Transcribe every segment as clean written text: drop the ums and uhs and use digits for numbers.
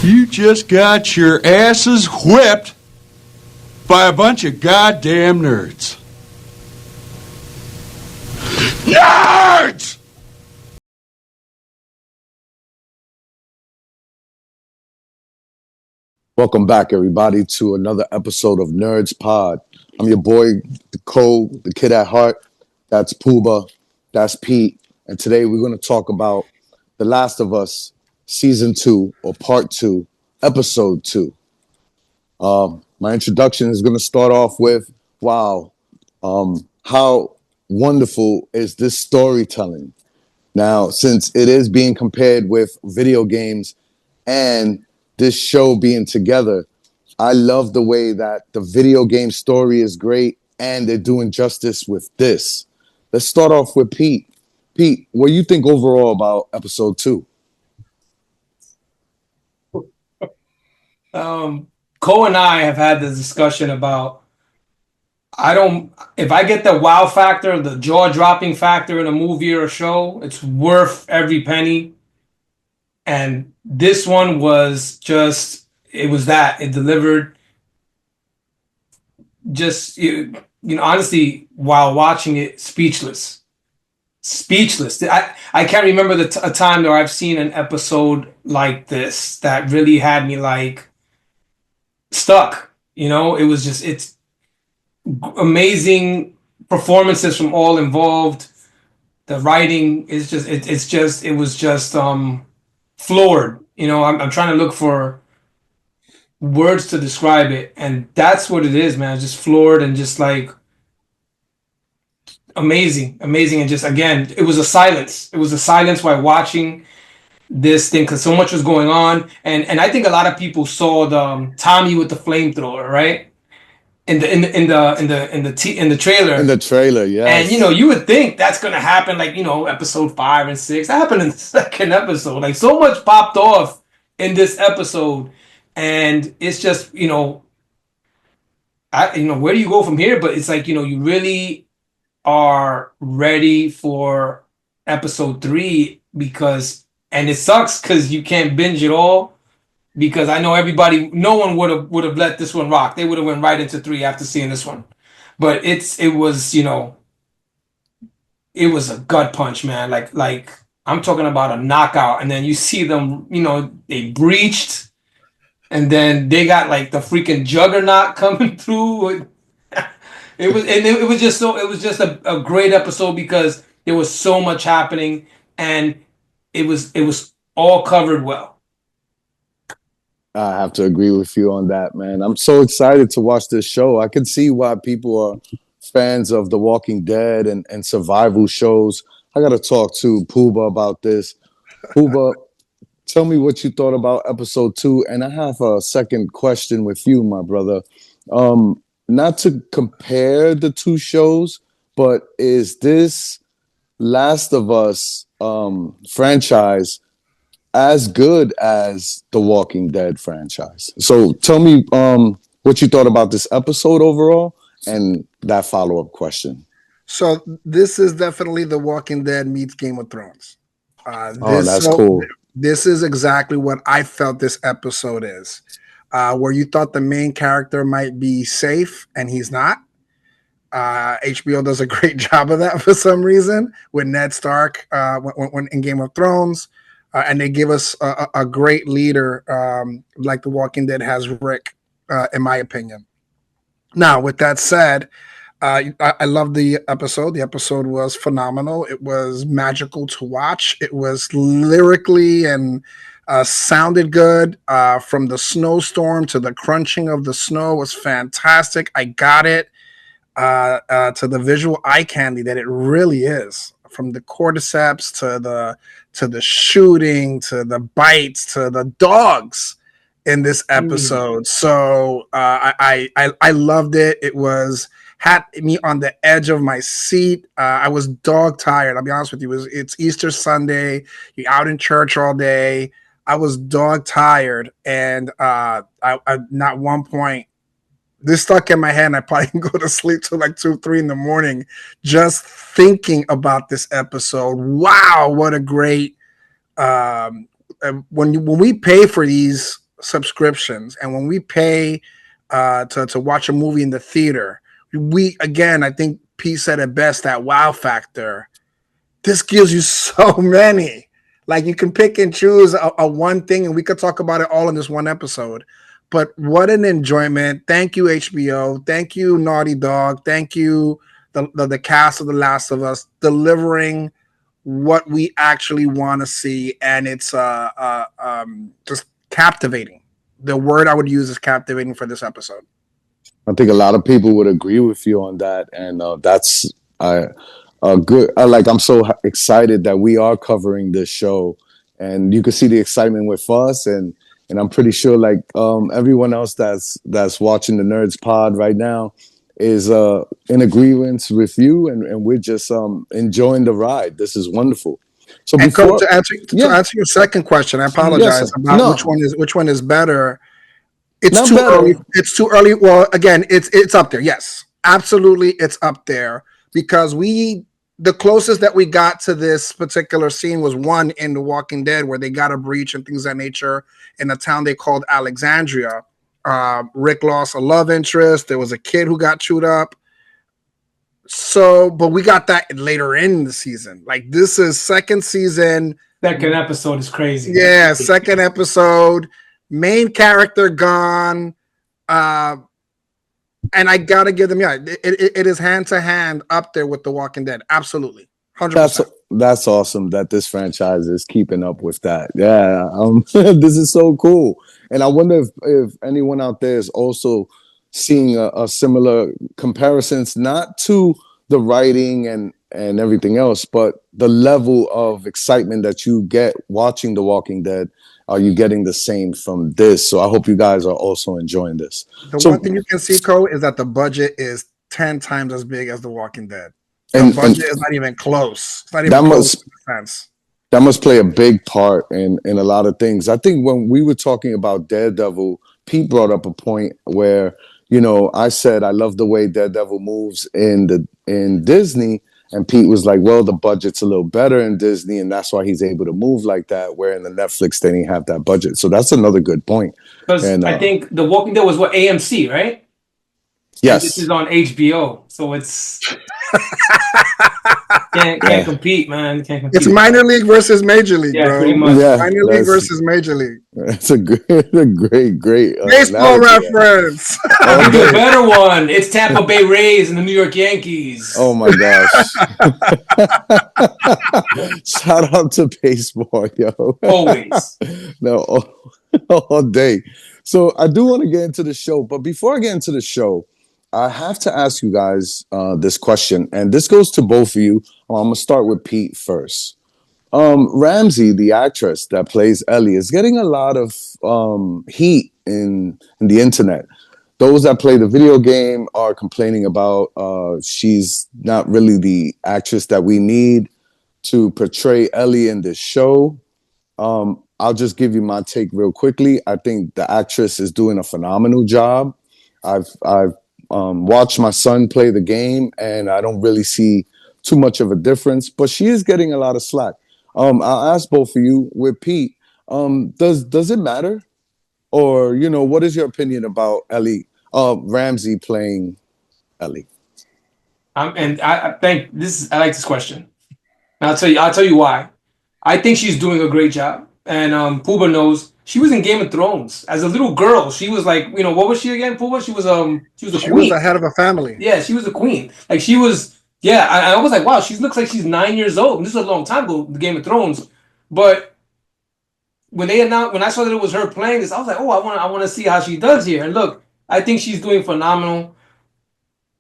You just got your asses whipped by a bunch of goddamn nerds. Nerds! Welcome back, everybody, to another episode of Nerds Pod. I'm your boy, Cole, the kid at heart. That's Pooba. That's Pete. And today we're going to talk about The Last of Us Season 2 or Part 2, Episode 2. My introduction is going to start off with, wow, how wonderful is this storytelling? Now, since it is being compared with video games and this show being together, I love the way that the video game story is great and they're doing justice with this. Let's start off with Pete. Pete, what do you think overall about episode 2? Cole and I have had this discussion about if I get the wow factor, the jaw-dropping factor in a movie or a show, it's worth every penny. And this one was just, it was that. It delivered just, honestly, while watching it, speechless. Speechless. I can't remember a time where I've seen an episode like this that really had me like stuck. It was just, it's amazing performances from all involved. The writing is just, it was just floored. I'm trying to look for words to describe it, and that's what it is, man. Just floored and just like amazing, and just, again, it was a silence. It was a silence while watching this thing because so much was going on, and I think a lot of people saw the Tommy with the flamethrower, right? In the trailer. In the trailer, yes. And you would think that's gonna happen, like, episode 5 and 6. That happened in the second episode. Like, so much popped off in this episode, and it's just, where do you go from here? But it's like, you really are ready for episode 3 and it sucks because you can't binge it all. Because I know no one would have let this one rock. They would have went right into 3 after seeing this one. But it was a gut punch, man. Like I'm talking about a knockout. And then you see them, they breached, and then they got like the freaking juggernaut coming through. It was just a great episode because there was so much happening, and it was all covered well. I have to agree with you on that, man. I'm so excited to watch this show. I can see why people are fans of The Walking Dead and survival shows. I got to talk to Pooba about this. Pooba, tell me what you thought about episode 2. And I have a second question with you, my brother. Not to compare the two shows, but is this Last of Us franchise as good as the Walking Dead franchise? So tell me what you thought about this episode overall and that follow-up question. So this is definitely The Walking Dead meets Game of Thrones. That's cool. This is exactly what I felt this episode is. Where you thought the main character might be safe and he's not. HBO does a great job of that for some reason with Ned Stark when in Game of Thrones. And they give us a great leader like The Walking Dead has Rick, in my opinion. Now, with that said, I love the episode. The episode was phenomenal. It was magical to watch. It was lyrically and sounded good. From the snowstorm to the crunching of the snow was fantastic. I got it. To the visual eye candy that it really is. From the cordyceps to the shooting to the bites to the dogs in this episode. So I loved it. It had me on the edge of my seat. I was dog tired. I'll be honest with you. It's Easter Sunday. You're out in church all day. I was dog tired, and I not one point. This stuck in my head, and I probably can go to sleep till like 2, 3 in the morning just thinking about this episode. Wow, what a great when we pay for these subscriptions, and when we pay to watch a movie in the theater, I think Pete said it best, that wow factor. This gives you so many. Like, you can pick and choose a one thing, and we could talk about it all in this one episode. But what an enjoyment. Thank you, HBO. Thank you, Naughty Dog. Thank you, the cast of The Last of Us, delivering what we actually want to see. And it's just captivating. The word I would use is captivating for this episode. I think a lot of people would agree with you on that, and that's good. I'm so excited that we are covering this show, and you can see the excitement with us, and I'm pretty sure everyone else that's watching the Nerds Pod right now is in agreement with you, and we're just enjoying the ride. This is wonderful. So and before, to answer your second question, I apologize about which one is better. It's Not too better. early. It's too early. Well, again, it's up there. Yes, absolutely, it's up there because the closest that we got to this particular scene was one in The Walking Dead where they got a breach and things of that nature in a town they called Alexandria. Rick lost a love interest. There was a kid who got chewed up. So, but we got that later in the season. Like, this is second season. Second episode is crazy. Yeah, second episode. Main character gone. And I gotta give them, it is hand to hand up there with The Walking Dead. Absolutely. 100%. That's awesome that this franchise is keeping up with that. Yeah, this is so cool. And I wonder if anyone out there is also seeing a similar comparisons, not to the writing and everything else, but the level of excitement that you get watching The Walking Dead. Are you getting the same from this? So I hope you guys are also enjoying this. One thing you can see, Cole, is that the budget is 10 times as big as The Walking Dead. The budget is not even close. It's not even close to the fence. That must play a big part in a lot of things. I think when we were talking about Daredevil, Pete brought up a point where, I said I love the way Daredevil moves in Disney, and Pete was like, well, the budget's a little better in Disney, and that's why he's able to move like that, where in the Netflix they didn't have that budget. So that's another good point. Because I think The Walking Dead was AMC, right? Yes. And this is on HBO, so it's can't compete, man. Can't compete. It's minor league versus major league, bro. Pretty much. Yeah, minor league versus major league. It's a great baseball reference. I'll give you a better one. It's Tampa Bay Rays and the New York Yankees. Oh my gosh! Shout out to baseball, yo. Always. No, all day. So I do want to get into the show, but before I get into the show, I have to ask you guys this question, and this goes to both of you. I'm gonna start with Pete first. Ramsey, the actress that plays Ellie, is getting a lot of heat in the internet. Those that play the video game are complaining about she's not really the actress that we need to portray Ellie in this show. I'll just give you my take real quickly. I think the actress is doing a phenomenal job. I've watched my son play the game, and I don't really see too much of a difference, but she is getting a lot of slack. I'll ask both of you with Pete. Does it matter? Or, what is your opinion about Ramsey playing Ellie? And I think I like this question. And I'll tell you why. I think she's doing a great job. And Pooba knows she was in Game of Thrones as a little girl. She was like, what was she again, Pooba? She was a queen. She was the head of a family. Yeah, she was a queen. Like, she was. Yeah, I was like, wow, she looks like she's 9 years old. And this is a long time ago, the Game of Thrones. But when I saw that it was her playing this, I was like, oh, I want to see how she does here. And look, I think she's doing phenomenal.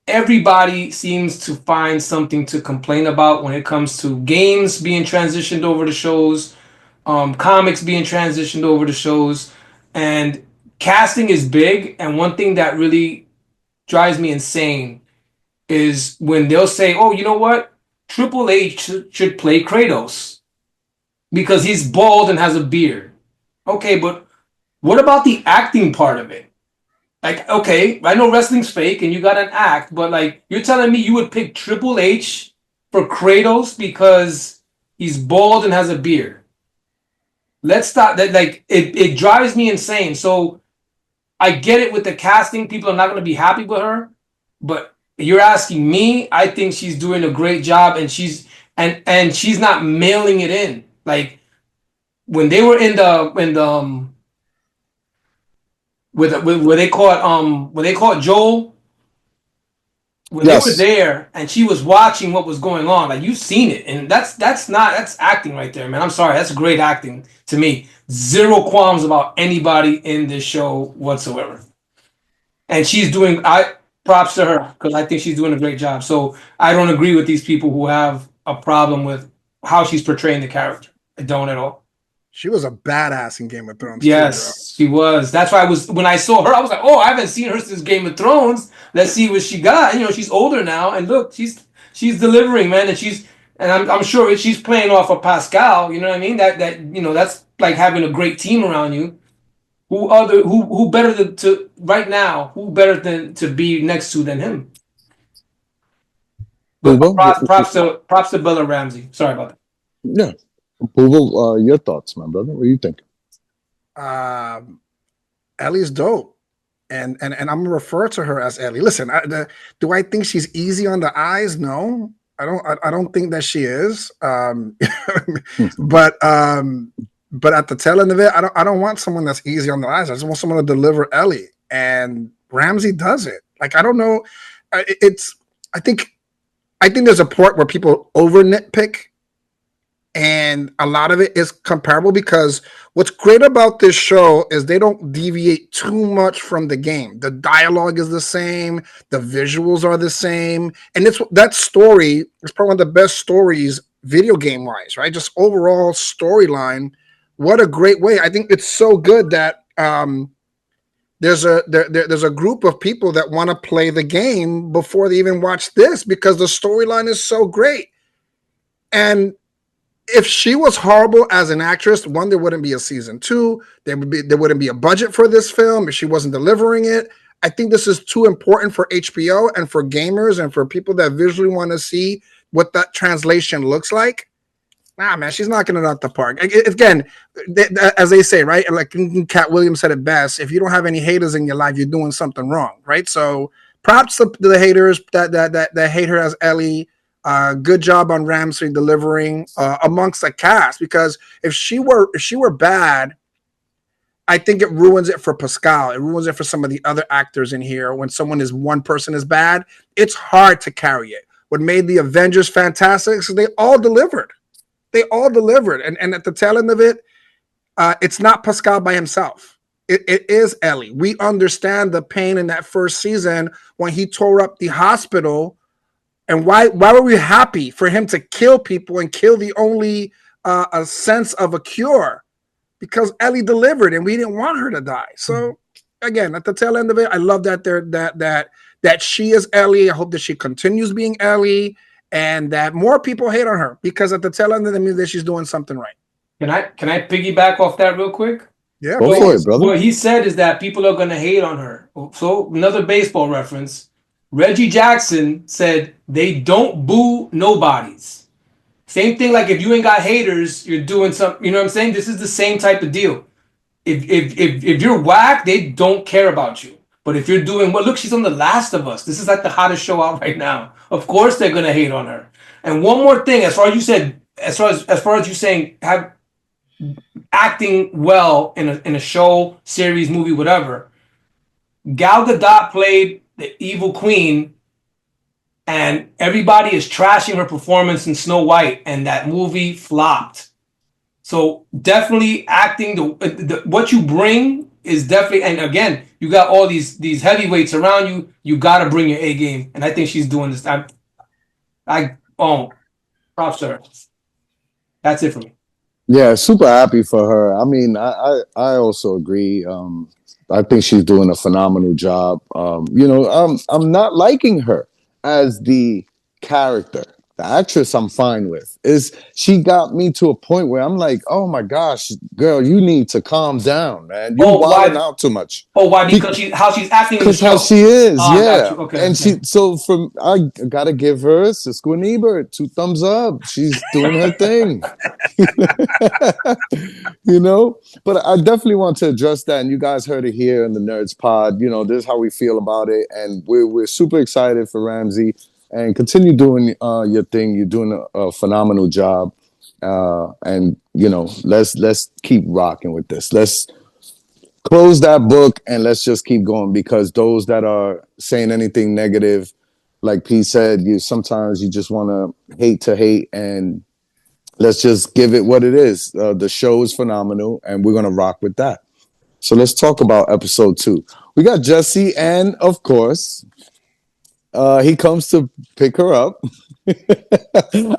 Everybody seems to find something to complain about when it comes to games being transitioned over to shows, comics being transitioned over to shows, and casting is big. And one thing that really drives me insane is when they'll say, oh, you know what? Triple H should play Kratos because he's bald and has a beard. Okay, but what about the acting part of it? Like, okay, I know wrestling's fake and you got an act, but like, you're telling me you would pick Triple H for Kratos because he's bald and has a beard? Let's stop that. Like it drives me insane. So I get it with the casting. People are not going to be happy with her, but you're asking me. I think she's doing a great job, and she's not mailing it in. Like when they were in the with where they caught Joel, when they were Yes. there and she was watching what was going on, like you've seen it, and that's acting right there, man. I'm sorry, that's great acting to me. Zero qualms about anybody in this show whatsoever, and she's doing. I props to her because I think she's doing a great job. So I don't agree with these people who have a problem with how she's portraying the character. I don't at all. She was a badass in Game of Thrones too, bro. Yes, she was. That's why when I saw her, I was like, oh, I haven't seen her since Game of Thrones. Let's see what she got. You know, she's older now, and look, she's delivering, man, and I'm sure she's playing off of Pascal. You know what I mean? That's like having a great team around you. Who better to right now? Who better than to be next to than him? But props to Bella Ramsey. Sorry about that. Yeah. Pooba, your thoughts, my brother. What do you think? Ellie's dope, and I'm gonna refer to her as Ellie. Listen, do I think she's easy on the eyes? No, I don't. I don't think that she is. But at the tail end of it, I don't want someone that's easy on the eyes. I just want someone to deliver Ellie, and Ramsey does it. Like I don't know, I think there's a part where people over nitpick. And a lot of it is comparable because what's great about this show is they don't deviate too much from the game. The dialogue is the same, the visuals are the same, and that story is probably one of the best stories video game wise, right? Just overall storyline. What a great way! I think it's so good that there's a group of people that want to play the game before they even watch this because the storyline is so great. And if she was horrible as an actress, one, there wouldn't be a season 2. There wouldn't be a budget for this film if she wasn't delivering it. I think this is too important for HBO and for gamers and for people that visually want to see what that translation looks like. Nah, man, she's knocking it out the park. Again, as they say, right? Like Cat Williams said it best: if you don't have any haters in your life, you're doing something wrong, right? So, props to the haters that hate her as Ellie. Good job on Ramsey delivering amongst the cast, because if she were bad, I think it ruins it for Pascal. It ruins it for some of the other actors in here. When one person is bad, it's hard to carry it. What made the Avengers fantastic is they all delivered. They all delivered, and at the tail end of it, it's not Pascal by himself. It is Ellie. We understand the pain in that first season when he tore up the hospital. And why were we happy for him to kill people and kill the only a sense of a cure? Because Ellie delivered, and we didn't want her to die. So again, at the tail end of it, I love that that she is Ellie. I hope that she continues being Ellie, and that more people hate on her, because at the tail end of it means that she's doing something right. Can I piggyback off that real quick? Yeah, go for it, brother. What he said is that people are going to hate on her. So another baseball reference. Reggie Jackson said they don't boo nobodies. Same thing, like if you ain't got haters, you're doing something. You know what I'm saying? This is the same type of deal. If you're whack, they don't care about you. But if you're doing well, look, she's on The Last of Us. This is like the hottest show out right now. Of course they're gonna hate on her. And one more thing, as far as you said, as far as you saying have acting well in a show, series, movie, whatever. Gal Gadot played the evil queen, and everybody is trashing her performance in Snow White, and that movie flopped. So definitely acting, the what you bring is definitely, and again, you got all these heavyweights around you. You got to bring your A game, and I think she's doing this. Props to her. That's it for me. Yeah, super happy for her. I mean, I also agree. I think she's doing a phenomenal job. I'm not liking her as the character. The actress I'm fine with. Is she got me to a point where I'm like, oh my gosh, girl, you need to calm down, man. You Oh, wilding why? out too much. Oh, why? Because how she's acting in the Because how show. she is, Oh, I got yeah. you. Okay, And okay. I gotta give her Cisco and Ebert 2 thumbs up. She's doing her thing. You know, but I definitely want to address that, and you guys heard it here in the Nerds Pod. You know, this is how we feel about it, and we're super excited for Ramsey, and continue doing your thing. You're doing a phenomenal job, and you know, let's keep rocking with this. Let's close that book and let's just keep going, because those that are saying anything negative, like P said, you sometimes you just want to hate, and let's just give it what it is. The show is phenomenal, and we're gonna rock with that. So let's talk about episode 2. We got Jesse, and of course, he comes to pick her up.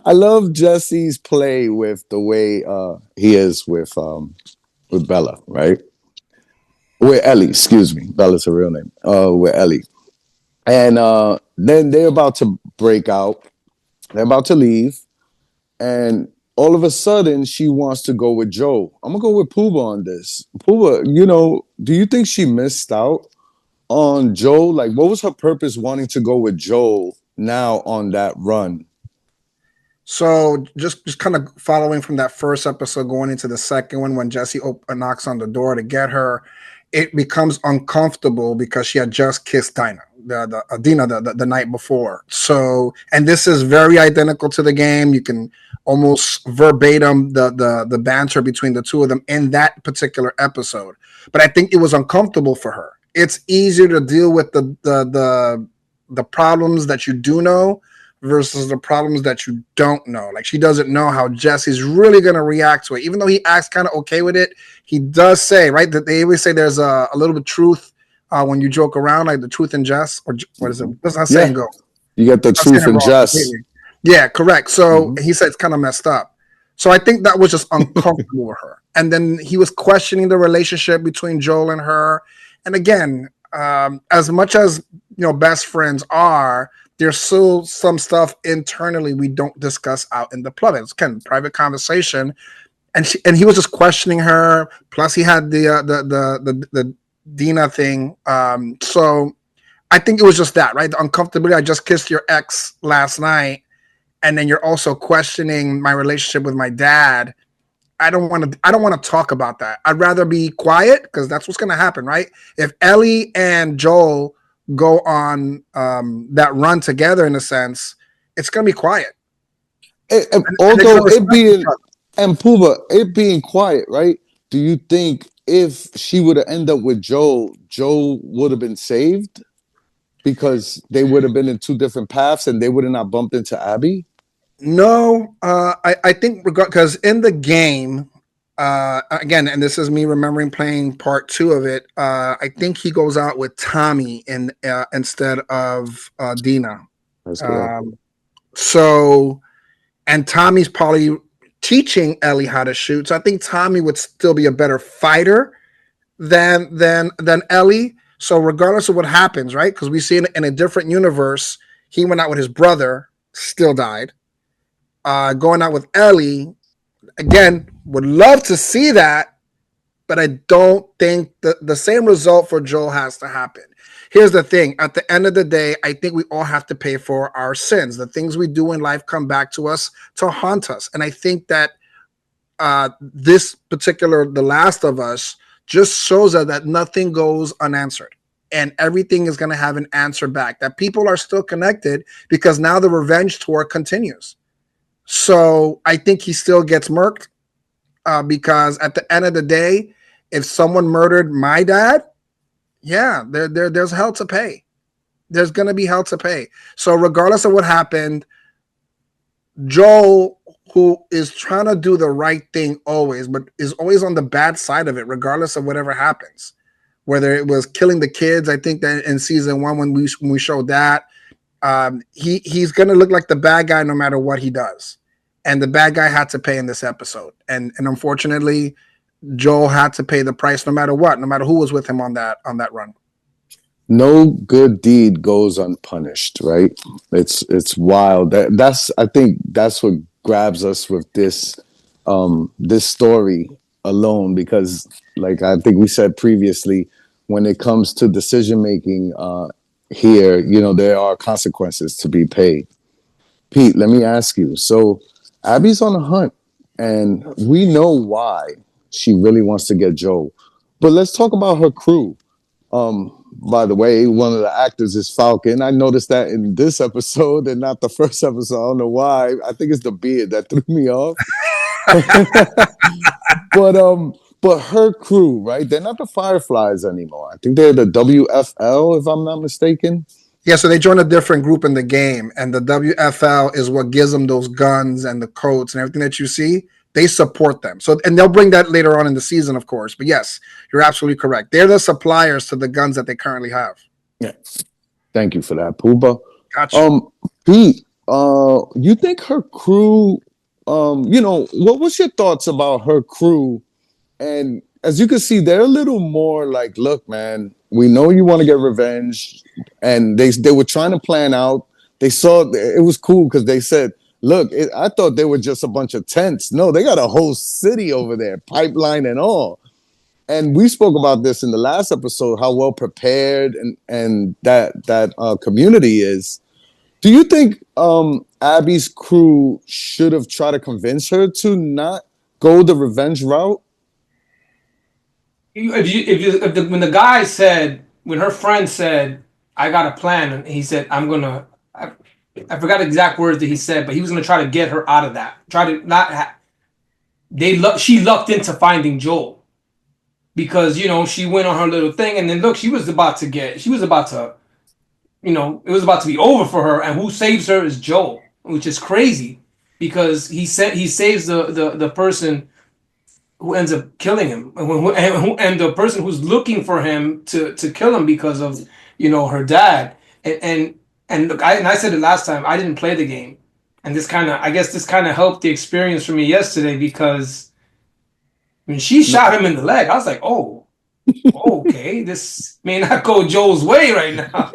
I love Jesse's play with the way he is with Bella, right? With Ellie, excuse me. Bella's her real name. With Ellie, and then they're about to break out. They're about to leave, and all of a sudden she wants to go with Joe. I'm gonna go with Pooba on this. Pooba, you know, do you think she missed out on Joe? Like, what was her purpose wanting to go with Joe now on that run? So just kind of following from that first episode, going into the second one, when Jesse knocks on the door to get her, it becomes uncomfortable because she had just kissed Dina the night before. So, and this is very identical to the game. You can almost verbatim the banter between the two of them in that particular episode. But I think it was uncomfortable for her. It's easier to deal with the problems that you do know versus the problems that you don't know. Like, she doesn't know how Jesse's really going to react to it. Even though he acts kind of okay with it, he does say, right, that they always say there's a little bit of truth when you joke around, like the truth and Jess, or what is it? What's that saying Yeah, go? you get the I'm saying truth it and wrong Jess. completely. Yeah, correct. So Mm-hmm. he said it's kind of messed up. So I think that was just uncomfortable with her. And then he was questioning the relationship between Joel and her. And again, as much as best friends are, there's still some stuff internally we don't discuss out in the plot. It's kind of private conversation, and he was just questioning her. Plus, he had the Dina thing. So I think it was just that, right? The uncomfortability. I just kissed your ex last night, and then you're also questioning my relationship with my dad. I don't want to. I don't want to talk about that. I'd rather be quiet, because that's what's going to happen, right? If Ellie and Joel go on that run together, in a sense, it's going to be quiet. And they're going Although to it respect each being other. and Pooba, it being quiet, right? Do you think if she would have ended up with Joe, Joe would have been saved because they would have been in 2 different paths and they would have not bumped into Abby? No, I think because in the game, again, and this is me remembering playing part 2 of it. I think he goes out with Tommy instead of Dina. That's correct. So, and Tommy's probably teaching Ellie how to shoot. So I think Tommy would still be a better fighter than Ellie. So regardless of what happens, right? Because we see in a different universe, he went out with his brother, still died. Going out with Ellie, again, would love to see that, but I don't think the same result for Joel has to happen. Here's the thing. At the end of the day, I think we all have to pay for our sins. The things we do in life come back to us to haunt us. And I think that this particular The Last of Us just shows us that nothing goes unanswered. And everything is going to have an answer back. That people are still connected because now the revenge tour continues. So I think he still gets murked because at the end of the day, if someone murdered my dad, yeah, there's hell to pay. There's going to be hell to pay. So regardless of what happened, Joel, who is trying to do the right thing always, but is always on the bad side of it, regardless of whatever happens. Whether it was killing the kids, I think that in season 1 when we showed that, he's going to look like the bad guy no matter what he does. And the bad guy had to pay in this episode. And unfortunately, Joel had to pay the price no matter what, no matter who was with him on that run. no good deed goes unpunished, right? It's wild. That's I think that's what grabs us with this story alone, because like I think we said previously, when it comes to decision making here, there are consequences to be paid. Pete, let me ask you. So Abby's on a hunt, and we know why she really wants to get Joe. But let's talk about her crew. By the way, one of the actors is Falcon. I noticed that in this episode and not the first episode. I don't know why. I think it's the beard that threw me off. But her crew, right? They're not the Fireflies anymore. I think they're the WFL, if I'm not mistaken. Yeah, so they join a different group in the game, and the WFL is what gives them those guns and the coats and everything that you see. They support them. So, and they'll bring that later on in the season, of course. But yes, you're absolutely correct. They're the suppliers to the guns that they currently have. Yeah. Thank you for that, Pooba. Gotcha. Pete, you think her crew, what was your thoughts about her crew? And as you can see, they're a little more like, look, man, we know you want to get revenge. And they were trying to plan out. They saw it was cool because they said, look, I thought they were just a bunch of tents. No, they got a whole city over there, pipeline and all. And we spoke about this in the last episode, how well prepared and that community is. Do you think Abby's crew should have tried to convince her to not go the revenge route? When the guy said, when her friend said, I got a plan, and he said, I forgot the exact words that he said, but he was gonna try to get her out of that. Try to not. She lucked into finding Joel because she went on her little thing, and then look, she was about to, it was about to be over for her, and who saves her is Joel, which is crazy because he saves the person who ends up killing him, and the person who's looking for him to kill him because of her dad. And look, I said it last time. I didn't play the game, and this kind of helped the experience for me yesterday because when she shot him in the leg, I was like, oh, okay, this may not go Joel's way right now.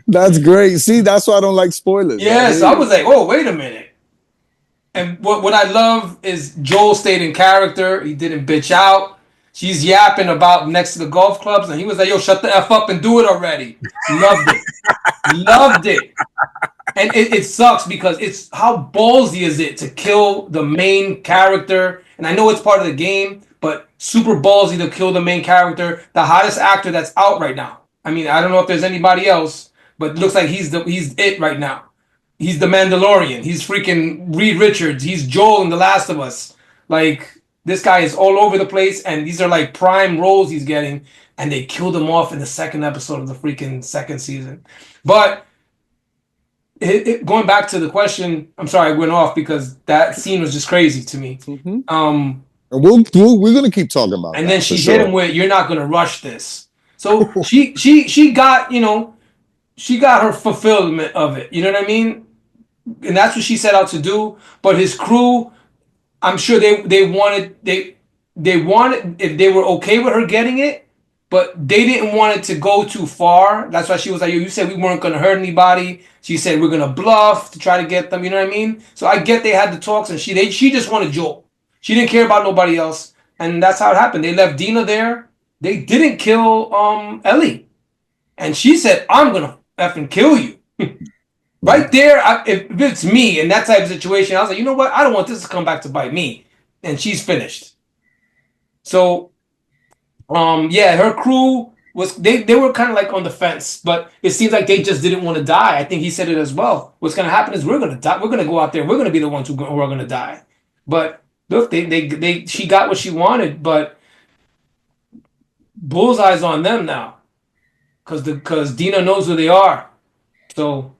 That's great. See, that's why I don't like spoilers. Yes, I was like, oh, wait a minute. And what I love is Joel stayed in character. He didn't bitch out. She's yapping about next to the golf clubs, and he was like, yo, shut the F up and do it already. Loved it. Loved it. And it sucks because it's how ballsy is it to kill the main character? And I know it's part of the game, but super ballsy to kill the main character, the hottest actor that's out right now. I mean, I don't know if there's anybody else, but it looks like he's it right now. He's the Mandalorian. He's freaking Reed Richards. He's Joel in The Last of Us. Like, this guy is all over the place, and these are like prime roles he's getting, and they killed him off in the second episode of the freaking second season. But going back to the question, I'm sorry I went off because that scene was just crazy to me. Mm-hmm. We're gonna keep talking about. And then she hit him with, "You're not gonna rush this." So she got she got her fulfillment of it. You know what I mean? And that's what she set out to do. But his crew, I'm sure they wanted if they were okay with her getting it, but they didn't want it to go too far. That's why she was like, "Yo, you said we weren't gonna hurt anybody." She said we're gonna bluff to try to get them. You know what I mean? So I get they had the talks, and she just wanted Joel. She didn't care about nobody else, and that's how it happened. They left Dina there. They didn't kill Ellie, and she said, "I'm gonna effing kill you." Right there, if it's me in that type of situation, I was like, you know what? I don't want this to come back to bite me. And she's finished. So, yeah, her crew they were kind of like on the fence, but it seems like they just didn't want to die. I think he said it as well. What's going to happen is we're going to die. We're going to go out there. We're going to be the ones who are going to die. But look, she got what she wanted, but bullseye's on them now because Dina knows who they are. So.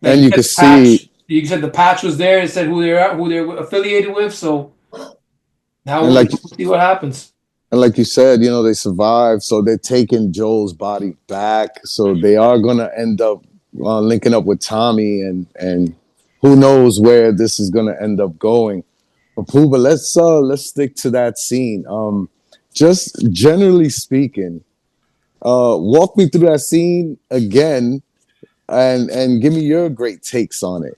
And you can see, you said the patch was there. It said who they're affiliated with. So now we'll see what happens. And like you said, they survived, so they're taking Joel's body back. So they are gonna end up linking up with Tommy, and who knows where this is gonna end up going. But Pooba, let's stick to that scene. Just generally speaking, Walk me through that scene again, and give me your great takes on it,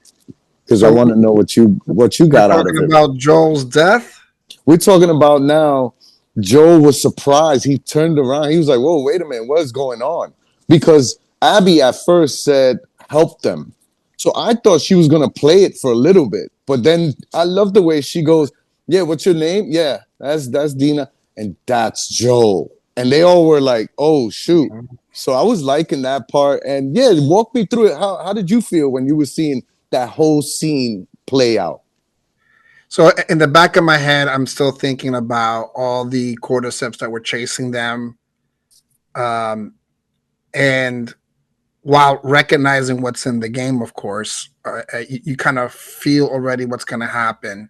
because I So want to know what you we're got out of talking it. about Joel's death. We're talking about now. Joel was surprised. He turned around. He was like, "Whoa, wait a minute, what's going on?" Because Abby at first said, "Help them." So I thought she was gonna play it for a little bit, but then I love the way she goes, "Yeah, what's your name? Yeah, that's Dina, and that's Joel." And they all were like, "Oh shoot!" So I was liking that part. And yeah, walk me through it. How did you feel when you were seeing that whole scene play out? So in the back of my head, I'm still thinking about all the cordyceps that were chasing them, um, and while recognizing what's in the game, of course, you kind of feel already what's going to happen.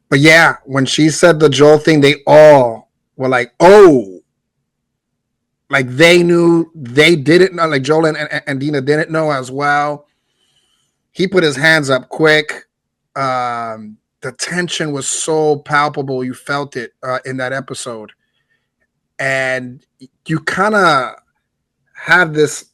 But yeah, when she said the Joel thing, they all were like, "Oh." Like they knew, they didn't know, like Joel and Dina didn't know as well. He put his hands up quick. The tension was so palpable. You felt it in that episode. And you kind of have this.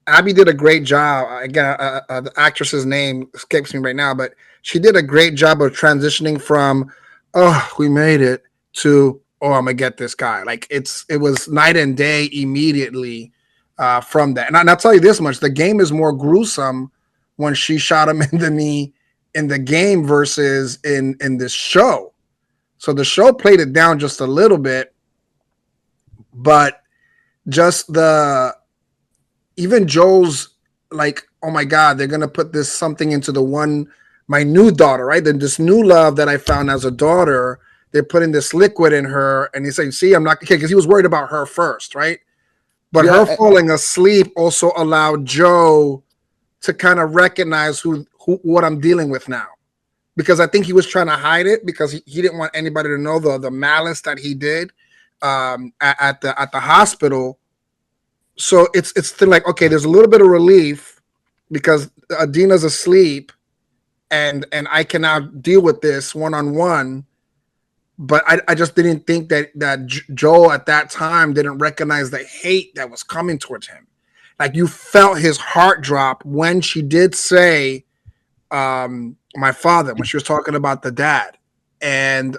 Abby did a great job. Again, the actress's name escapes me right now, but she did a great job of transitioning from, "Oh, we made it," to, "Oh, I'm gonna get this guy." Like it was night and day immediately from that. And I'll tell you this much: the game is more gruesome when she shot him in the knee in the game versus in this show. So the show played it down just a little bit, but just the even Joel's like, "Oh my God, they're gonna put this something into the one my new daughter, right? Then this new love that I found as a daughter, they're putting this liquid in her," and he's saying, "See, I'm not okay," because he was worried about her first, right? But her Yeah, falling asleep also allowed Joe to kind of recognize who what I'm dealing with now. Because I think he was trying to hide it because he didn't want anybody to know the malice that he did at the hospital. So it's still like, okay, there's a little bit of relief because Adina's asleep and I can now deal with this one on one. But I just didn't think that Joel at that time didn't recognize the hate that was coming towards him. Like you felt his heart drop when she did say, "My father," when she was talking about the dad, and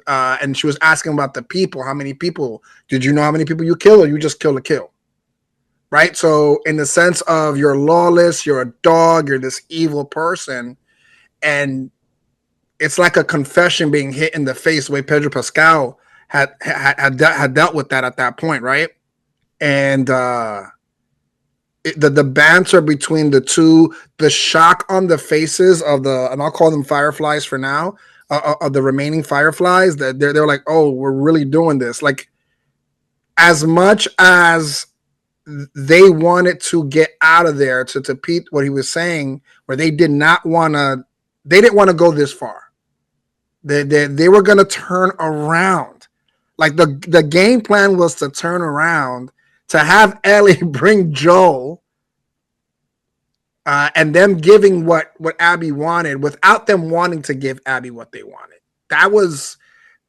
she was asking about the people. How many people did you know? How many people you killed, or you just killed a kill? Right. So in the sense of you're lawless, you're a dog, you're this evil person, and it's like a confession being hit in the face. The way Pedro Pascal had dealt with that at that point, right? And the banter between the two, the shock on the faces of the, and I'll call them fireflies for now, of the remaining fireflies, that they're like, "Oh, we're really doing this." Like as much as they wanted to get out of there, to Pete, what he was saying, where they did not want to, they didn't want to go this far. They were going to turn around. Like the game plan was to turn around, to have Ellie bring Joel, and them giving what Abby wanted without them wanting to give Abby what they wanted. That was,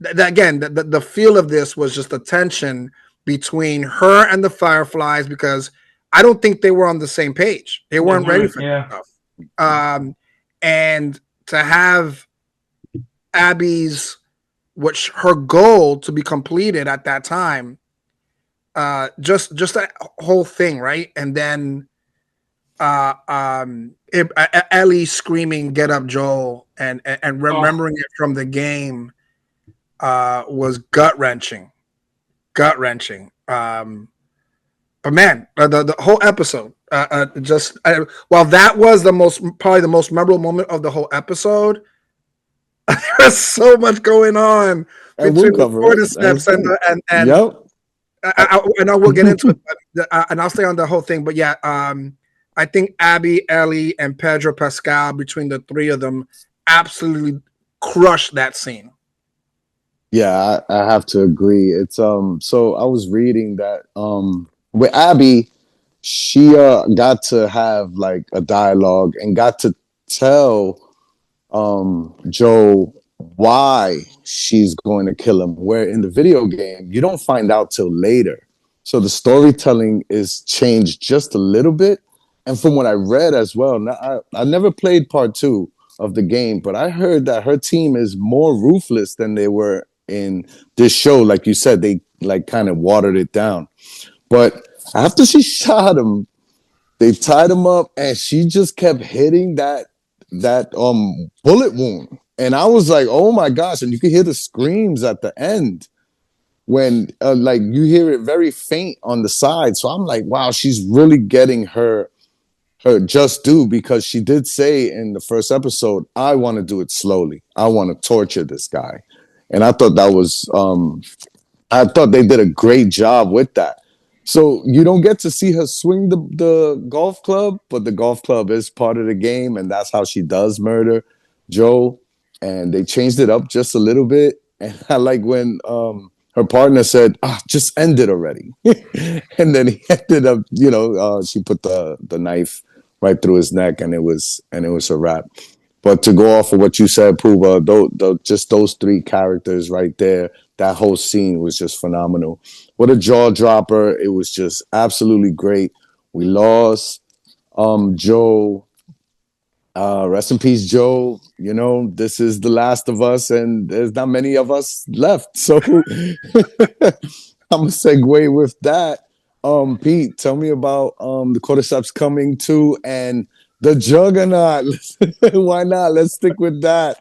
again, the feel of this was just the tension between her and the Fireflies, because I don't think they were on the same page. They weren't ready for Yeah. stuff. And to have Abby's, which her goal to be completed at that time, just that whole thing, right? And then Ellie screaming, "Get up, Joel," and remembering it from the game was gut wrenching. But man, the whole episode, while that was probably the most memorable moment of the whole episode, there's so much going on and we'll between the cover it. cordyceps and Yep. I will get into it, but, and I'll stay on the whole thing. But yeah, I think Abby, Ellie, and Pedro Pascal, between the three of them, absolutely crushed that scene. Yeah, I have to agree. It's so I was reading that with Abby, she got to have like a dialogue and got to tell Joe why she's going to kill him. Where in the video game, you don't find out till later. So the storytelling is changed just a little bit. And from what I read as well, now I never played part 2 of the game, but I heard that her team is more ruthless than they were in this show. Like you said, they like kind of watered it down. But after she shot him, they tied him up, and she just kept hitting that bullet wound. And I was like, oh my gosh! And you could hear the screams at the end when like you hear it very faint on the side. So I'm like, wow, she's really getting her just due, because she did say in the first episode, I want to do it slowly. I want to torture this guy. And I thought they did a great job with that. So you don't get to see her swing the golf club, but the golf club is part of the game, and that's how she does murder Joe. And they changed it up just a little bit. And I like when her partner said, just end it already. And then he ended up, she put the knife right through his neck, and it was a wrap. But to go off of what you said, Puba, just those 3 characters right there, that whole scene was just phenomenal. What a jaw dropper. It was just absolutely great. We lost Joe. Rest in peace, Joe. This is the last of us, and there's not many of us left. So I'm going to segue with that. Pete, tell me about the Cordyceps coming to and the Juggernaut. Why not? Let's stick with that.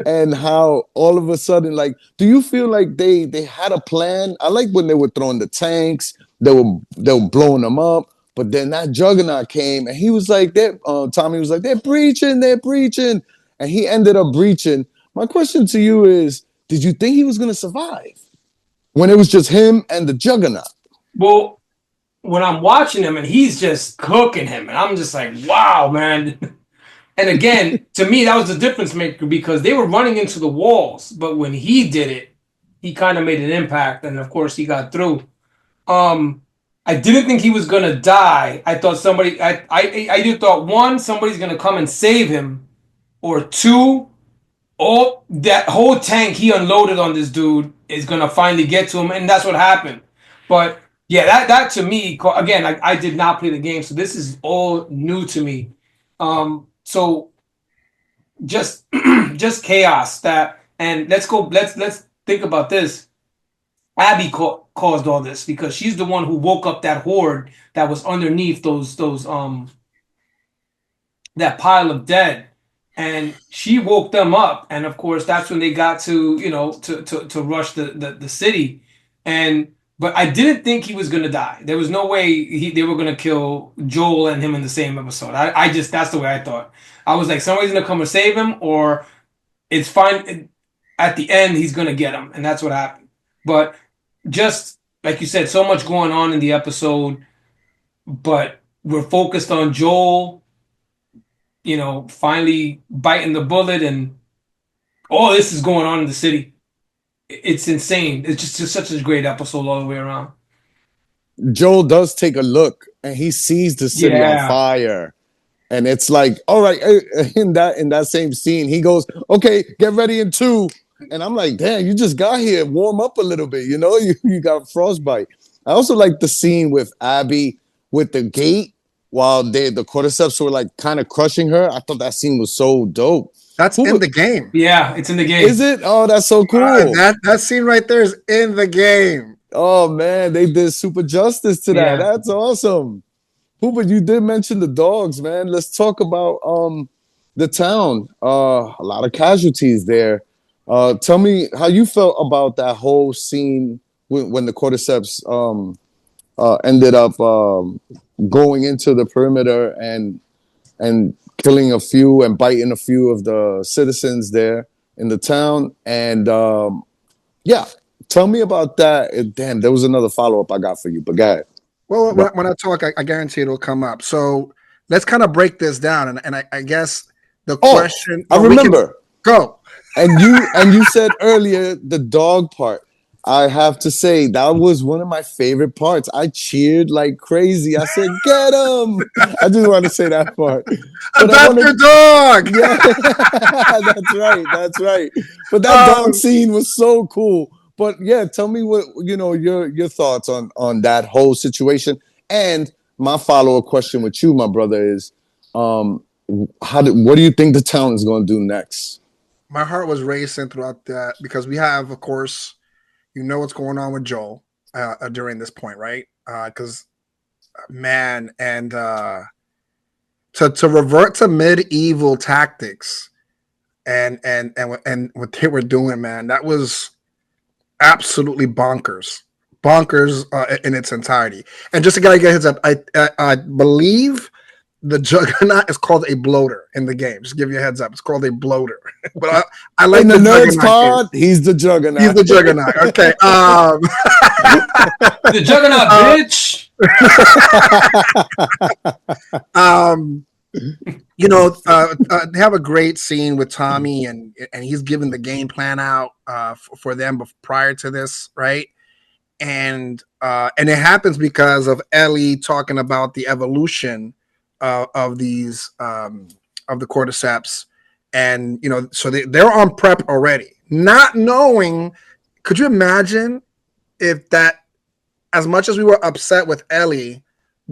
And how all of a sudden, like, do you feel like they had a plan? I like when they were throwing the tanks, they were blowing them up, but then that Juggernaut came, and he was like, Tommy was like, they're breaching, and he ended up breaching. My question to you is, did you think he was going to survive when it was just him and the Juggernaut? Well, when I'm watching him and he's just cooking him, and I'm just like, wow, man. And again, to me, that was the difference maker, because they were running into the walls, but when he did it, he kind of made an impact, and of course he got through. I didn't think he was gonna die. I thought I either thought, one, somebody's gonna come and save him, or two, that whole tank he unloaded on this dude is gonna finally get to him, and that's what happened. But yeah, that to me, again, I did not play the game, so this is all new to me. So just just chaos and let's think about this. Abby caused all this, because she's the one who woke up that horde that was underneath those that pile of dead, and she woke them up, and of course that's when they got to to rush the city. But I didn't think he was gonna die. There was no way they were gonna kill Joel and him in the same episode. I just, that's the way I thought. I was like, somebody's gonna come and save him, or it's fine. At the end, he's gonna get him, and that's what happened. But just like you said, so much going on in the episode, but we're focused on Joel, finally biting the bullet, and all this is going on in the city. It's insane. It's just such a great episode all the way around. Joel does take a look, and he sees the city on fire. And it's like, all right, in that same scene, he goes, okay, get ready in 2. And I'm like, damn, you just got here. Warm up a little bit, you got frostbite. I also like the scene with Abby with the gate while the Cordyceps were like kind of crushing her. I thought that scene was so dope. That's in the game. Yeah, it's in the game. Is it? Oh, that's so cool. That scene right there is in the game. Oh, man, they did super justice to that. That's awesome. Hooper, you did mention the dogs, man. Let's talk about the town. A lot of casualties there. Tell me how you felt about that whole scene when the Cordyceps ended up going into the perimeter and killing a few and biting a few of the citizens there in the town. And tell me about that. Damn, there was another follow-up I got for you, but go ahead. Well, when I talk, I guarantee it'll come up. So let's kind of break this down. And I guess the question... I remember. Go. And you said earlier the dog part. I have to say that was one of my favorite parts. I cheered like crazy. I said, "Get him!" I just want to say that part. Adopt your dog. Yeah, that's right. But that dog scene was so cool. But yeah, tell me what your thoughts on that whole situation. And my follow-up question with you, my brother, is what do you think the town is going to do next? My heart was racing throughout that because we have, of course, what's going on with Joel during this point, right? Because man, and to revert to medieval tactics and what they were doing, man, that was absolutely bonkers in its entirety. And just to get heads up, I believe the Juggernaut is called a bloater in the game. Just give you a heads up, it's called a bloater. But I like in the Nerds Juggernaut pod. He's the Juggernaut. He's the Juggernaut. Okay. The Juggernaut, bitch. They have a great scene with Tommy, and he's giving the game plan out for them prior to this, right? And it happens because of Ellie talking about the evolution of these of the cordyceps, and so they're on prep already, not knowing. Could you imagine if that, as much as we were upset with Ellie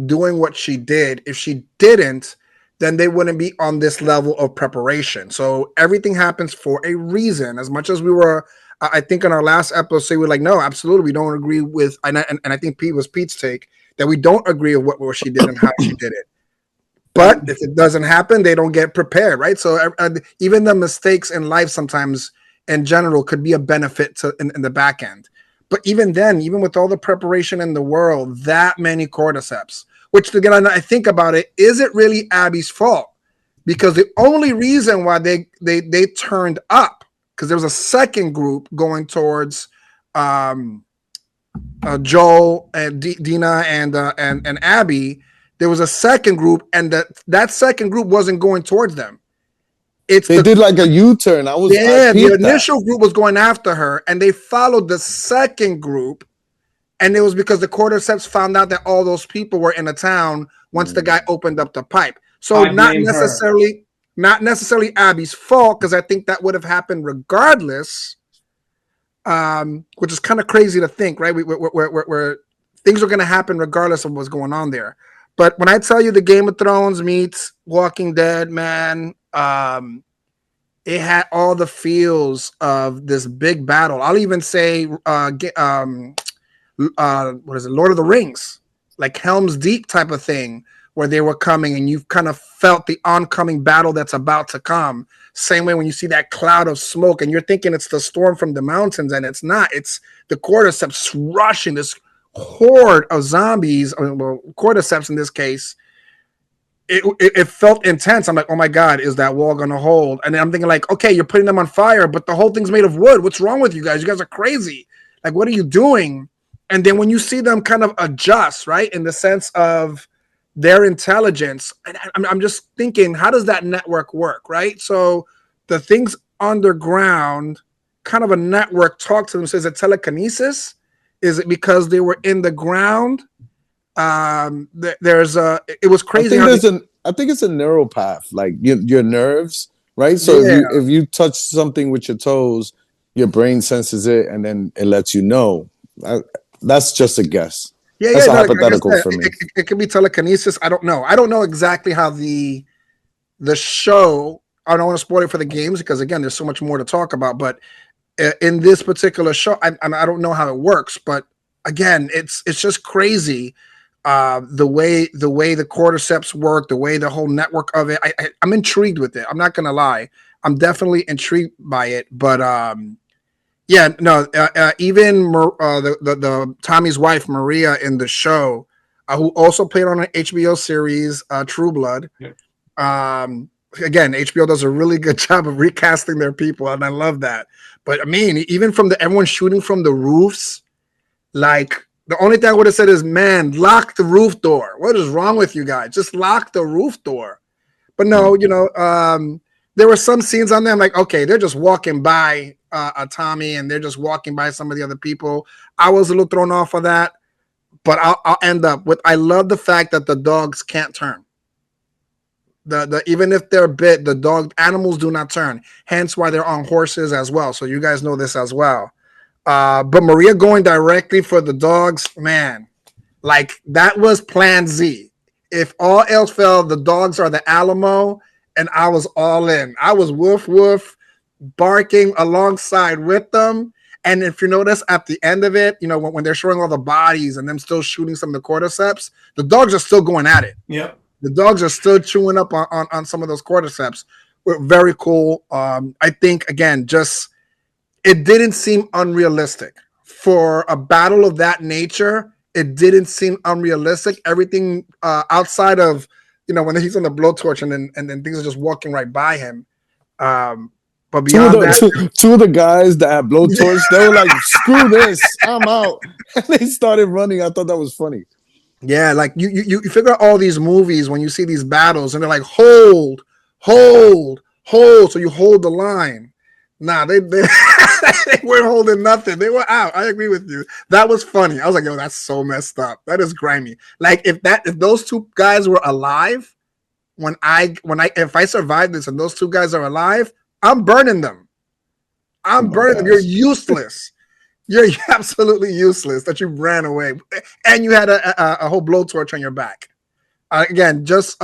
doing what she did, if she didn't, then they wouldn't be on this level of preparation. So everything happens for a reason. As much as we were, I think in our last episode, we were like, no, absolutely, we don't agree with, and I think Pete's take, that we don't agree with what she did and how she did it. But if it doesn't happen, they don't get prepared, right? So even the mistakes in life sometimes, in general, could be a benefit in the back end. But even then, even with all the preparation in the world, that many cordyceps, which again, I think about it, is it really Abby's fault? Because the only reason why they turned up, because there was a second group going towards Joel and Dina and Abby. There was a second group, and that second group wasn't going towards them. They did like a U-turn. The initial group was going after her, and they followed the second group. And it was because the cordyceps found out that all those people were in the town once the guy opened up the pipe. So not necessarily Abby's fault, because I think that would have happened regardless. Which is kind of crazy to think, right? Where things are going to happen regardless of what's going on there. But when I tell you the Game of Thrones meets Walking Dead, man, it had all the feels of this big battle. I'll even say, what is it, Lord of the Rings, like Helm's Deep type of thing, where they were coming and you've kind of felt the oncoming battle that's about to come. Same way when you see that cloud of smoke and you're thinking it's the storm from the mountains, and it's not. It's the cordyceps rushing, this horde of zombies, well, cordyceps in this case. It felt intense. I'm like, oh my God, is that wall going to hold? And then I'm thinking like, okay, you're putting them on fire, but the whole thing's made of wood. What's wrong with you guys? You guys are crazy. Like, what are you doing? And then when you see them kind of adjust, right, in the sense of their intelligence, I'm just thinking, how does that network work, right? So the things underground, kind of a network talk to them. So is it telekinesis? Is it because they were in the ground? It was crazy. I think it's a neural path, like your nerves, right? So if you touch something with your toes, your brain senses it, and then it lets you know. That's just a guess. That's a hypothetical for me. It could be telekinesis. I don't know. I don't know exactly how the show. I don't want to spoil it for the games because again, there's so much more to talk about. But in this particular show, I don't know how it works. But again, it's just crazy. The way the cordyceps work, the way the whole network of it. I'm intrigued with it. I'm not gonna lie. I'm definitely intrigued by it. But even the Tommy's wife Maria in the show, who also played on an HBO series, True Blood. Yeah. Again, HBO does a really good job of recasting their people, and I love that. But I mean, even from everyone shooting from the roofs, like the only thing I would have said is, man, lock the roof door. What is wrong with you guys? Just lock the roof door. But no, there were some scenes on there. I'm like, okay, they're just walking by Tommy, and they're just walking by some of the other people. I was a little thrown off of that, but I'll end up with. I love the fact that the dogs can't turn. The even if they're bit, animals do not turn. Hence why they're on horses as well. So you guys know this as well. But Maria going directly for the dogs, man, like that was Plan Z. If all else fell, the dogs are the Alamo, and I was all in. I was woof woof barking alongside with them. And if you notice at the end of it, when they're showing all the bodies and them still shooting some of the cordyceps, the dogs are still going at it. Yep. The dogs are still chewing up on some of those cordyceps. Were very cool. I think again, just it didn't seem unrealistic for a battle of that nature. It didn't seem unrealistic. Everything outside of when he's on the blowtorch and then things are just walking right by him. But beyond two of the guys that had blowtorch, they were like, "Screw this, I'm out," and they started running. I thought that was funny. Yeah, like you figure out all these movies when you see these battles, and they're like, hold, hold, hold. So you hold the line. Nah, they they weren't holding nothing. They were out. I agree with you. That was funny. I was like, yo, that's so messed up. That is grimy. Like if those two guys were alive, if I survive this and those two guys are alive, I'm burning them. I'm burning them. You're useless. You're absolutely useless that you ran away and you had a whole blowtorch on your back. Again, just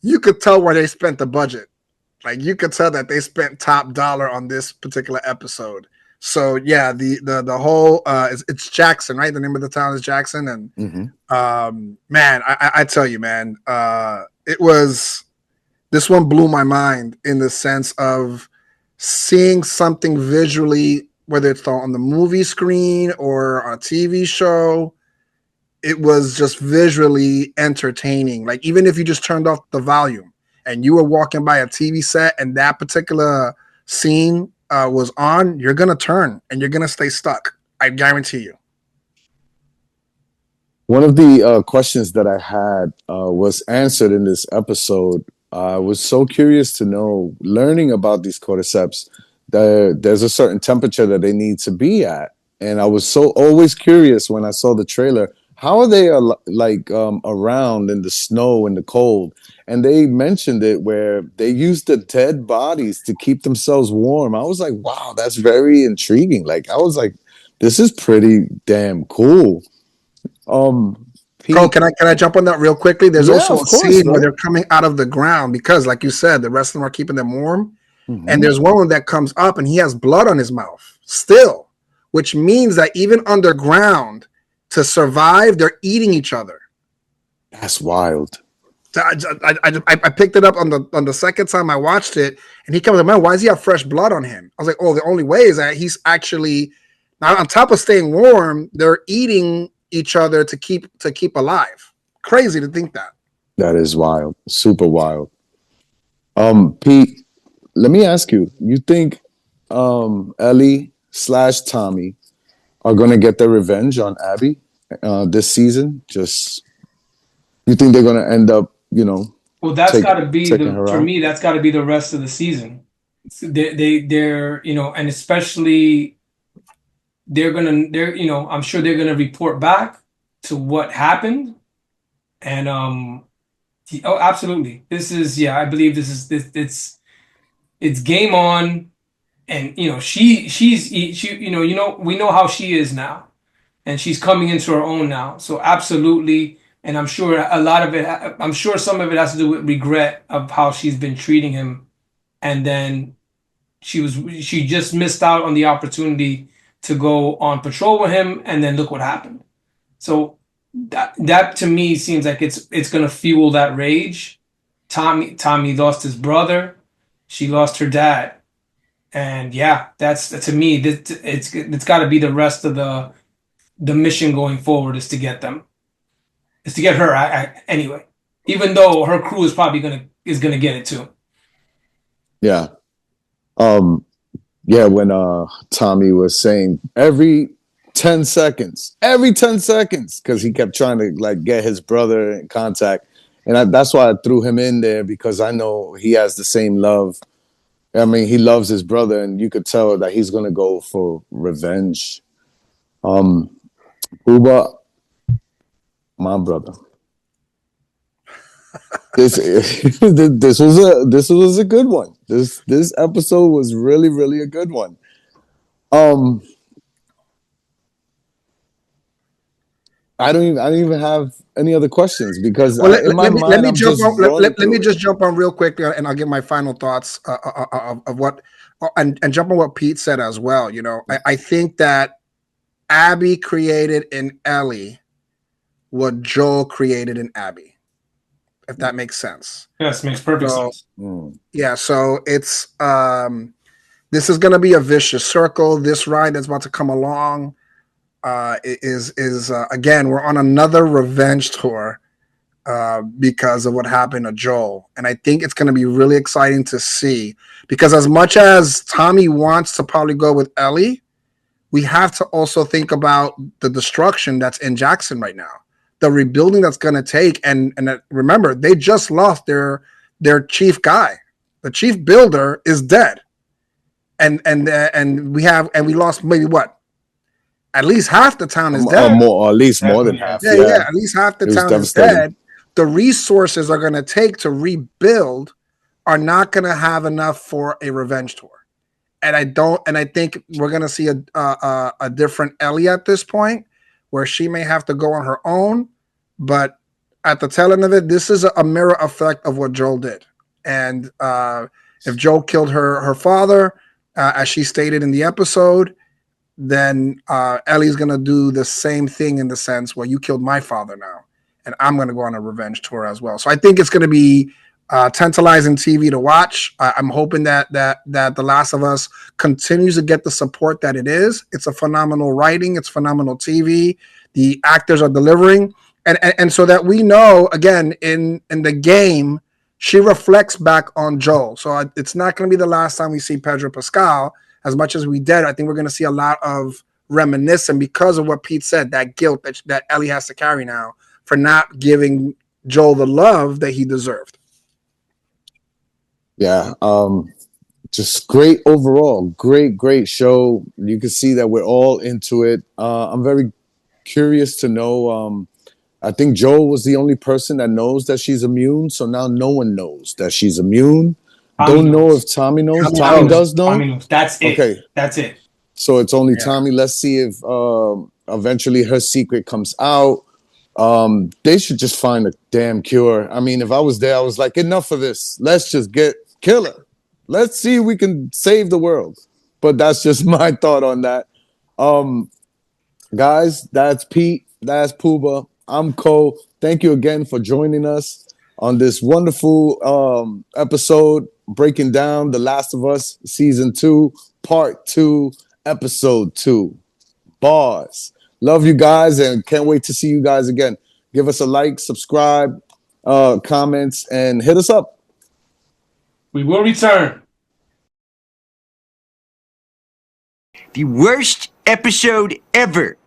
you could tell where they spent the budget. Like you could tell that they spent top dollar on this particular episode. So yeah, the whole it's Jackson, right? The name of the town is Jackson, and man, I tell you, man, it was this one blew my mind in the sense of seeing something visually, whether it's on the movie screen or on a TV show. It was just visually entertaining. Like even if you just turned off the volume and you were walking by a TV set and that particular scene was on, you're going to turn and you're going to stay stuck. I guarantee you. One of the questions that I had was answered in this episode. I was so curious to know, learning about these cordyceps, there's a certain temperature that they need to be at. And I was so always curious when I saw the trailer, how are they around in the snow and the cold? And they mentioned it where they used the dead bodies to keep themselves warm. I was like, wow, that's very intriguing. Like I was like, this is pretty damn cool. Pete, Cole, can I jump on that real quickly? There's also a scene bro, where they're coming out of the ground because, like you said, the rest of them are keeping them warm. Mm-hmm. And there's one that comes up and he has blood on his mouth still, which means that even underground, to survive, they're eating each other. That's wild. I picked it up on the second time I watched it, and he comes up, man, why does he have fresh blood on him? I was like, oh, the only way is that he's actually, now on top of staying warm, they're eating each other to keep alive. Crazy to think that. That is wild. Super wild. Pete, let me ask you, you think Ellie / Tommy are going to get their revenge on Abby this season? Just, you think they're going to end up, well, that's got to be for me. That's got to be the rest of the season. They're and especially they're I'm sure they're gonna report back to what happened, and absolutely, this is I believe this is it's game on, and she's we know how she is now, and she's coming into her own now. So absolutely. And I'm sure some of it has to do with regret of how she's been treating him. And then she just missed out on the opportunity to go on patrol with him. And then look what happened. So that to me seems like it's going to fuel that rage. Tommy lost his brother. She lost her dad. And that's to me, it's got to be the rest of the mission going forward is to get them. Is to get her anyway, even though her crew is probably gonna get it too. Yeah, when Tommy was saying every 10 seconds, because he kept trying to get his brother in contact, and that's why I threw him in there, because I know he has the same love. I mean, he loves his brother, and you could tell that he's gonna go for revenge. Uba, my brother. This was a good one. This episode was really, really a good one. Um, I don't even have any other questions because Well, in my let mind me I'm jump just on. running Let me through it. just jump on real quick, and I'll give my final thoughts of what, and jump on what Pete said as well. You know, I think that Abby created in Ellie what Joel created in Abby, if that makes sense. Yes, makes perfect So sense. yeah, so it's this is going to be a vicious circle. This ride that's about to come along is again, we're on another revenge tour because of what happened to Joel. And I think it's going to be really exciting to see because as much as Tommy wants to probably go with Ellie, we have to also think about the destruction that's in Jackson right now, the rebuilding that's going to take. And remember, they just lost their chief guy. The chief builder is dead, and we lost maybe what, at least half the town is dead. More, or at least more than Definitely, half. yes. Yeah, Yeah, at least half the it was town is devastating. dead. The resources are going to take to rebuild are not going to have enough for a revenge tour. And I think we're going to see a different Ellie at this point, where she may have to go on her own. But at the tail end of it, this is a mirror effect of what Joel did. And if Joel killed her father, as she stated in the episode, then Ellie's gonna do the same thing in the sense where you killed my father now, and I'm gonna go on a revenge tour as well. So I think it's gonna be tantalizing TV to watch. I'm hoping that The Last of Us continues to get the support that it is. It's a phenomenal writing. It's phenomenal TV. The actors are delivering, and so that we know again in the game, she reflects back on Joel. So it's not going to be the last time we see Pedro Pascal. As much as we did, I think we're going to see a lot of reminiscing because of what Pete said, that guilt that Ellie has to carry now for not giving Joel the love that he deserved. Yeah. Just great overall. Great show. You can see that we're all into it. I'm very curious to know. I think Joel was the only person that knows that she's immune. So now no one knows that she's immune. Tommy Don't know knows. if Tommy knows. Tommy Tommy knows. does know. Tommy knows. That's it. Okay. That's it. So it's only Yeah. Tommy. Let's see if eventually her secret comes out. They should just find a damn cure. I mean, if I was there, I was like, enough of this. Let's just kill her. Let's see if we can save the world. But that's just my thought on that. Guys, that's Pete. That's Pooba. I'm Cole. Thank you again for joining us on this wonderful episode breaking down The Last of Us Season 2, Part 2, Episode 2. Bars. Love you guys and can't wait to see you guys again. Give us a like, subscribe, comments, and hit us up. We will return. The worst episode ever.